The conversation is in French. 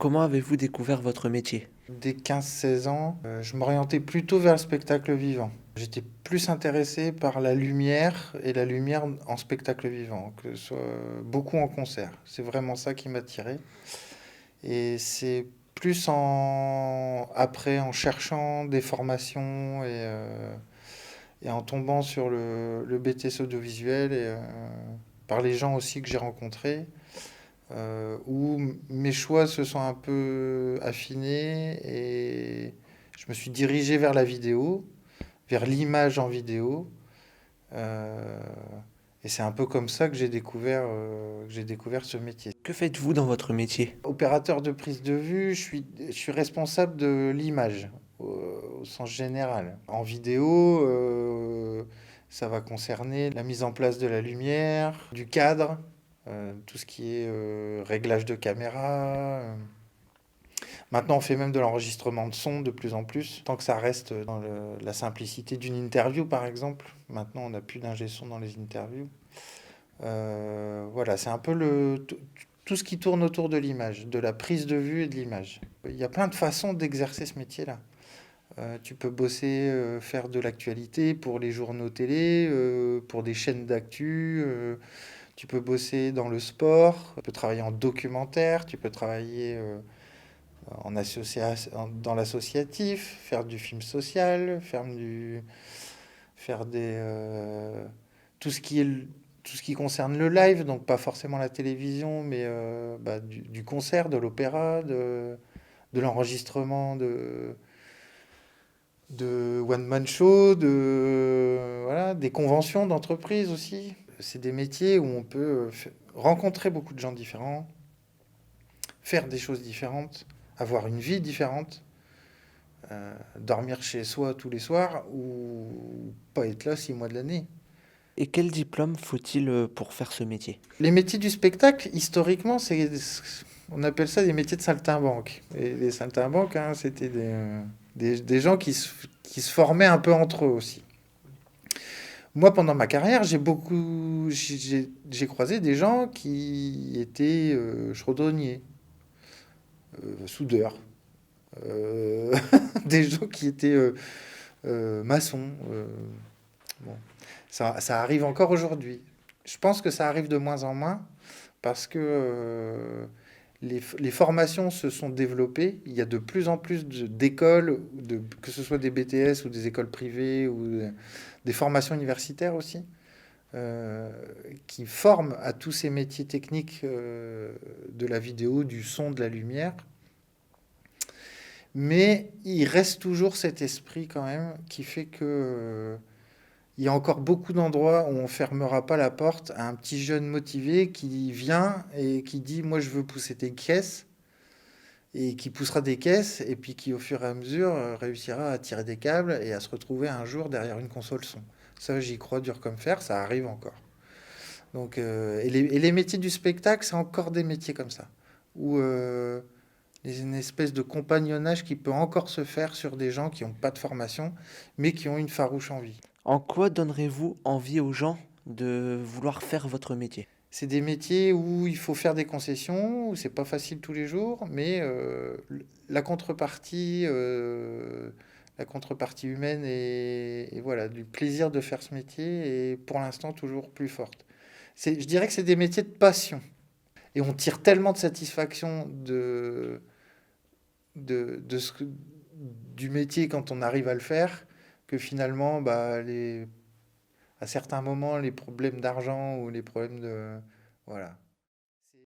Comment avez-vous découvert votre métier? Dès 15-16 ans, je m'orientais plutôt vers le spectacle vivant. J'étais plus intéressé par la lumière et la lumière en spectacle vivant, que ce soit beaucoup en concert. C'est vraiment ça qui m'attirait. Et c'est plus après, en cherchant des formations et en tombant sur le BTS audiovisuel et par les gens aussi que j'ai rencontrés, où mes choix se sont un peu affinés et je me suis dirigé vers la vidéo, vers l'image en vidéo. euh, et c'est un peu comme ça que j'ai découvert ce métier. Que faites-vous dans votre métier? Opérateur de prise de vue, je suis responsable de l'image au sens général. En vidéo, ça va concerner la mise en place de la lumière, du cadre, tout ce qui est réglage de caméra. Maintenant, on fait même de l'enregistrement de son de plus en plus, tant que ça reste dans la simplicité d'une interview, par exemple. Maintenant, on n'a plus d'ingé son dans les interviews. Voilà, c'est un peu tout ce qui tourne autour de l'image, de la prise de vue et de l'image. Il y a plein de façons d'exercer ce métier-là. Tu peux bosser, faire de l'actualité pour les journaux télé, pour des chaînes d'actu. Tu peux bosser dans le sport. Tu peux travailler en documentaire. Tu peux travailler dans l'associatif, faire du film social, faire tout ce qui est tout ce qui concerne le live, donc pas forcément la télévision, mais du concert, de l'opéra, de l'enregistrement de one-man show, voilà, des conventions d'entreprise aussi. C'est des métiers où on peut rencontrer beaucoup de gens différents, faire des choses différentes, avoir une vie différente, dormir chez soi tous les soirs ou pas être là 6 mois de l'année. Et quel diplôme faut-il pour faire ce métier? Les métiers du spectacle, historiquement, on appelle ça des métiers de saltimbanque. Et les saltimbanques, hein, c'était des gens qui se formaient un peu entre eux aussi. Moi, pendant ma carrière, j'ai croisé des gens qui étaient chaudronniers, soudeurs, euh, des gens qui étaient maçons. Bon. Ça arrive encore aujourd'hui. Je pense que ça arrive de moins en moins parce que les formations se sont développées. Il y a de plus en plus d'écoles, que ce soit des BTS ou des écoles privées ou des formations universitaires aussi, euh, qui forment à tous ces métiers techniques de la vidéo, du son, de la lumière. Mais il reste toujours cet esprit quand même qui fait que il y a encore beaucoup d'endroits où on fermera pas la porte à un petit jeune motivé qui vient et qui dit moi je veux pousser tes caisses et qui poussera des caisses et puis qui au fur et à mesure réussira à tirer des câbles et à se retrouver un jour derrière une console son. Ça j'y crois dur comme fer, ça arrive encore. Donc et les métiers du spectacle c'est encore des métiers comme ça où une espèce de compagnonnage qui peut encore se faire sur des gens qui n'ont pas de formation mais qui ont une farouche envie. En quoi donnerez-vous envie aux gens de vouloir faire votre métier? C'est des métiers où il faut faire des concessions, où c'est pas facile tous les jours, mais la contrepartie, la contrepartie humaine et voilà, du plaisir de faire ce métier est pour l'instant toujours plus forte. Je dirais que c'est des métiers de passion. Et on tire tellement de satisfaction du métier quand on arrive à le faire que finalement, bah, à certains moments, les problèmes d'argent ou les problèmes de... Voilà.